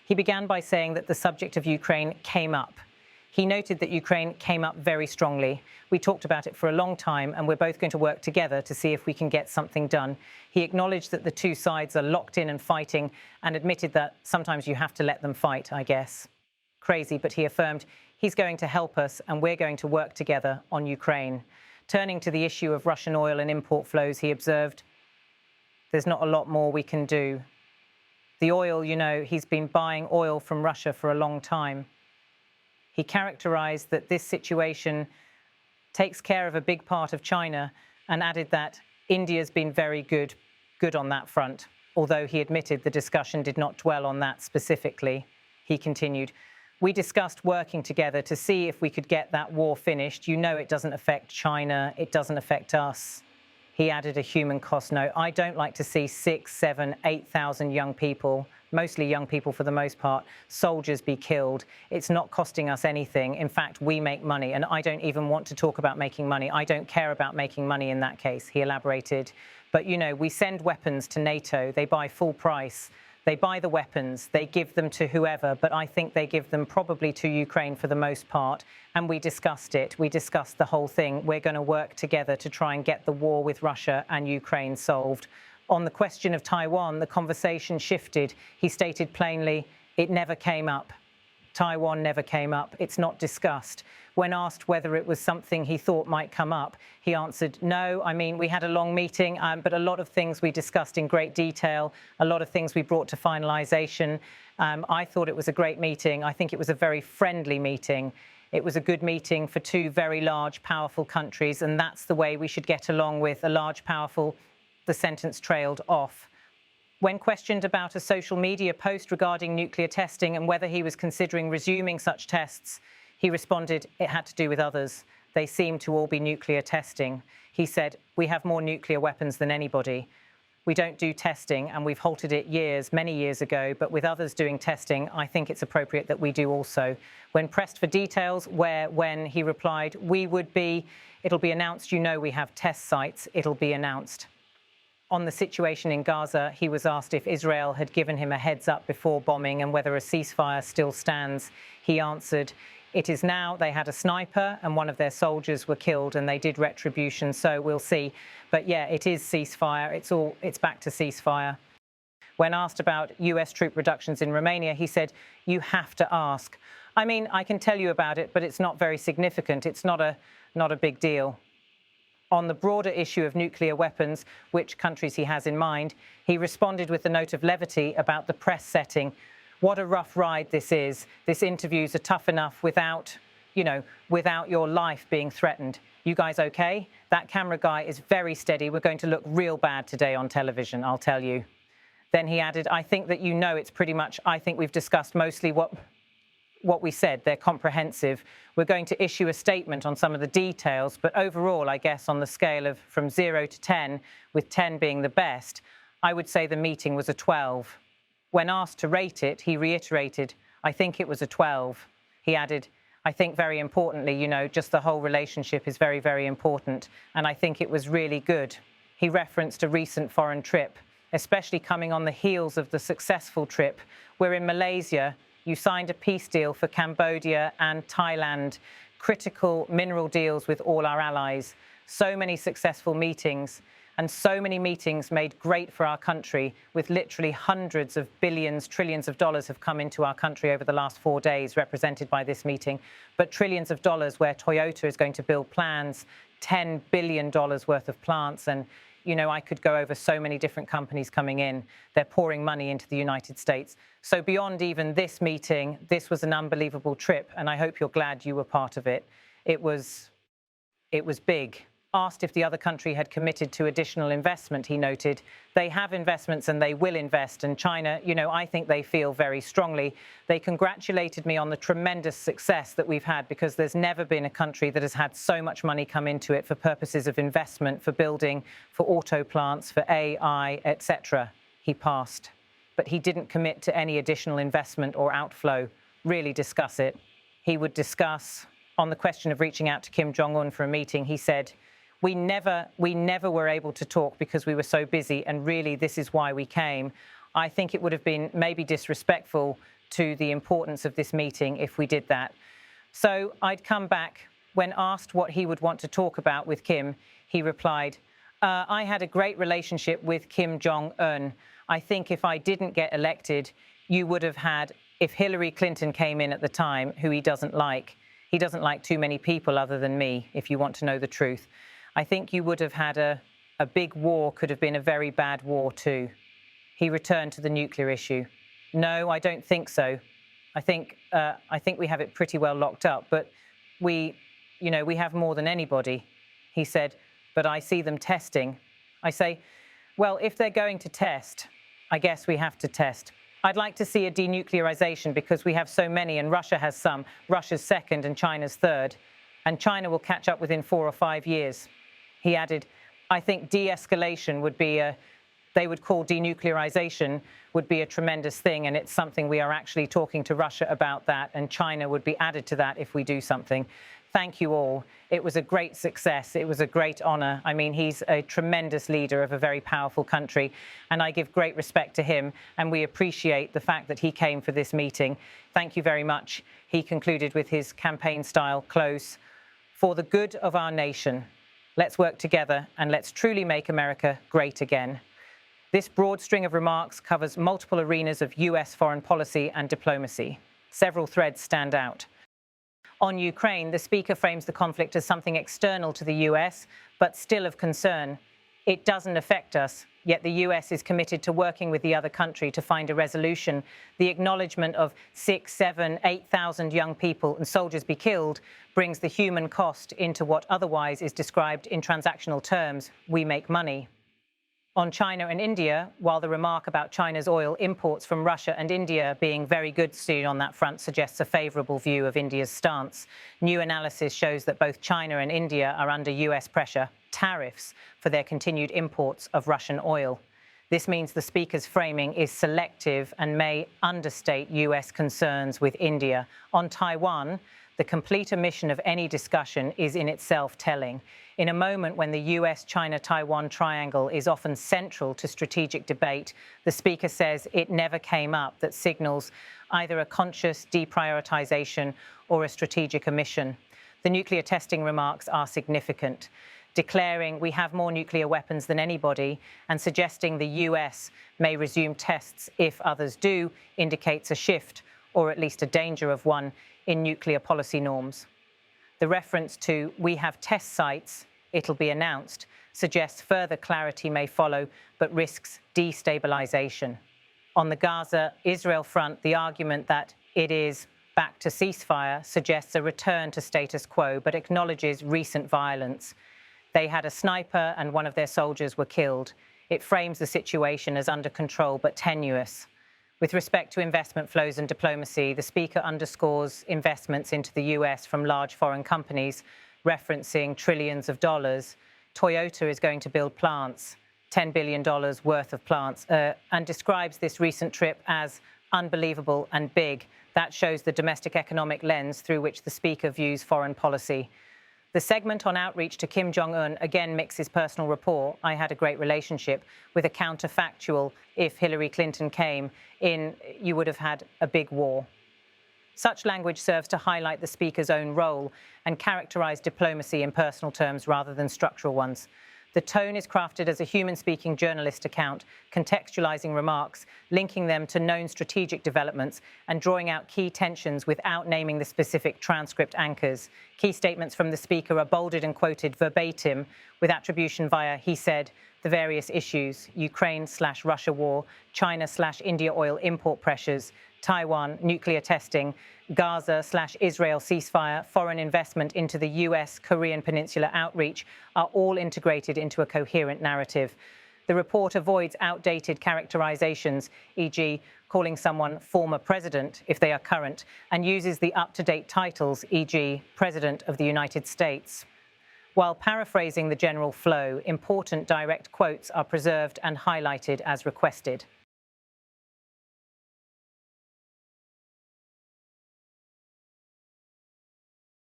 He began by saying that the subject of Ukraine came up. He noted that Ukraine came up very strongly. We talked about it for a long time, and we're both going to work together to see if we can get something done. He acknowledged that the two sides are locked in and fighting, and admitted that sometimes you have to let them fight, I guess. Crazy, but he affirmed he's going to help us and we're going to work together on Ukraine. Turning to the issue of Russian oil and import flows, he observed, there's not a lot more we can do. The oil, you know, he's been buying oil from Russia for a long time. He characterized that this situation takes care of a big part of China and added that India's been very good on that front, although he admitted the discussion did not dwell on that specifically. He continued, we discussed working together to see if we could get that war finished. You know it doesn't affect China, it doesn't affect us. He added a human cost note. I don't like to see 6, 7, 8,000 young people, mostly young people for the most part, soldiers be killed. It's not costing us anything. In fact, we make money, and I don't even want to talk about making money. I don't care about making money in that case, he elaborated. But, you know, we send weapons to NATO. They buy full price. They buy the weapons, they give them to whoever, but I think they give them probably to Ukraine for the most part. And we discussed it. We discussed the whole thing. We're going to work together to try and get the war with Russia and Ukraine solved. On the question of Taiwan, the conversation shifted. He stated plainly, it never came up. Taiwan never came up. It's not discussed. When asked whether it was something he thought might come up, he answered, no. I mean, we had a long meeting, but a lot of things we discussed in great detail, a lot of things we brought to finalization. I thought it was a great meeting. I think it was a very friendly meeting. It was a good meeting for two very large, powerful countries, and that's the way we should get along with a large, powerful. The sentence trailed off. When questioned about a social media post regarding nuclear testing and whether he was considering resuming such tests, he responded, it had to do with others. They seem to all be nuclear testing. He said, we have more nuclear weapons than anybody. We don't do testing, and we've halted it many years ago, but with others doing testing, I think it's appropriate that we do also. When pressed for details, when, he replied, it'll be announced, you know we have test sites, it'll be announced. On the situation in Gaza, he was asked if Israel had given him a heads up before bombing and whether a ceasefire still stands. He answered, it is now. They had a sniper and one of their soldiers were killed and they did retribution, so we'll see. But yeah, it is ceasefire. It's back to ceasefire. When asked about US troop reductions in Romania, he said, you have to ask. I mean, I can tell you about it, but it's not very significant. It's not a big deal. On the broader issue of nuclear weapons, which countries he has in mind, he responded with a note of levity about the press setting. What a rough ride this is. This interviews are tough enough without your life being threatened. You guys okay? That camera guy is very steady. We're going to look real bad today on television, I'll tell you. Then he added, I think that it's pretty much, I think we've discussed mostly what we said. They're comprehensive. We're going to issue a statement on some of the details, but overall, I guess on the scale of from 0 to 10, with 10 being the best, I would say the meeting was a 12. When asked to rate it, he reiterated, I think it was a 12. He added, I think very importantly, just the whole relationship is very, very important, and I think it was really good. He referenced a recent foreign trip, especially coming on the heels of the successful trip. We're in Malaysia. You signed a peace deal for Cambodia and Thailand, critical mineral deals with all our allies. So many successful meetings, and so many meetings made great for our country, with literally hundreds of billions, trillions of dollars have come into our country over the last 4 days, represented by this meeting, but trillions of dollars where Toyota is going to build plans, $10 billion worth of plants, and I could go over so many different companies coming in. They're pouring money into the United States. So beyond even this meeting, this was an unbelievable trip, and I hope you're glad you were part of it. It was big. Asked if the other country had committed to additional investment, he noted, they have investments and they will invest. And China, I think they feel very strongly. They congratulated me on the tremendous success that we've had, because there's never been a country that has had so much money come into it for purposes of investment, for building, for auto plants, for AI, etc. He passed. But he didn't commit to any additional investment or outflow, really discuss it. He would discuss, on the question of reaching out to Kim Jong-un for a meeting, he said, we never were able to talk because we were so busy, and really this is why we came. I think it would have been maybe disrespectful to the importance of this meeting if we did that. So I'd come back. When asked what he would want to talk about with Kim, he replied, I had a great relationship with Kim Jong-un. I think if I didn't get elected, you would have had, if Hillary Clinton came in at the time, who he doesn't like too many people other than me, if you want to know the truth. I think you would have had a big war, could have been a very bad war too. He returned to the nuclear issue. No, I don't think so. I think we have it pretty well locked up, but we have more than anybody. He said, but I see them testing. I say, well, if they're going to test, I guess we have to test. I'd like to see a denuclearization because we have so many and Russia has some. Russia's second and China's third. And China will catch up within 4 or 5 years. He added, I think de-escalation would be they would call denuclearization would be a tremendous thing, and it's something we are actually talking to Russia about that, and China would be added to that if we do something. Thank you all. It was a great success. It was a great honor. I mean, he's a tremendous leader of a very powerful country, and I give great respect to him, and we appreciate the fact that he came for this meeting. Thank you very much. He concluded with his campaign-style close. For the good of our nation, let's work together and let's truly make America great again. This broad string of remarks covers multiple arenas of US foreign policy and diplomacy. Several threads stand out. On Ukraine, the speaker frames the conflict as something external to the US, but still of concern. It doesn't affect us, yet the US is committed to working with the other country to find a resolution. The acknowledgement of 6, 7, 8,000 young people and soldiers be killed brings the human cost into what otherwise is described in transactional terms. We make money. On China and India, while the remark about China's oil imports from Russia and India being very good soon on that front suggests a favourable view of India's stance, new analysis shows that both China and India are under US pressure, tariffs, for their continued imports of Russian oil. This means the speaker's framing is selective and may understate US concerns with India. On Taiwan, the complete omission of any discussion is in itself telling. In a moment when the US-China-Taiwan triangle is often central to strategic debate, the speaker says it never came up. That signals either a conscious deprioritization or a strategic omission. The nuclear testing remarks are significant, declaring we have more nuclear weapons than anybody and suggesting the US may resume tests if others do indicates a shift, or at least a danger of one, in nuclear policy norms. The reference to we have test sites, it'll be announced, suggests further clarity may follow, but risks destabilization. On the Gaza-Israel front, the argument that it is back to ceasefire suggests a return to status quo, but acknowledges recent violence. They had a sniper and one of their soldiers were killed. It frames the situation as under control, but tenuous. With respect to investment flows and diplomacy, the speaker underscores investments into the US from large foreign companies, referencing trillions of dollars. Toyota is going to build plants, $10 billion worth of plants, and describes this recent trip as unbelievable and big. That shows the domestic economic lens through which the speaker views foreign policy. The segment on outreach to Kim Jong-un again mixes personal rapport, I had a great relationship, with a counterfactual, if Hillary Clinton came in, you would have had a big war. Such language serves to highlight the speaker's own role and characterize diplomacy in personal terms rather than structural ones. The tone is crafted as a human-speaking journalist account, contextualizing remarks, linking them to known strategic developments, and drawing out key tensions without naming the specific transcript anchors. Key statements from the speaker are bolded and quoted verbatim, with attribution via, he said, the various issues, Ukraine/Russia war, China/India oil import pressures, Taiwan, nuclear testing, Gaza/Israel ceasefire, foreign investment into the US Korean Peninsula outreach are all integrated into a coherent narrative. The report avoids outdated characterizations, e.g. calling someone former president if they are current, and uses the up-to-date titles, e.g. President of the United States. While paraphrasing the general flow, important direct quotes are preserved and highlighted as requested.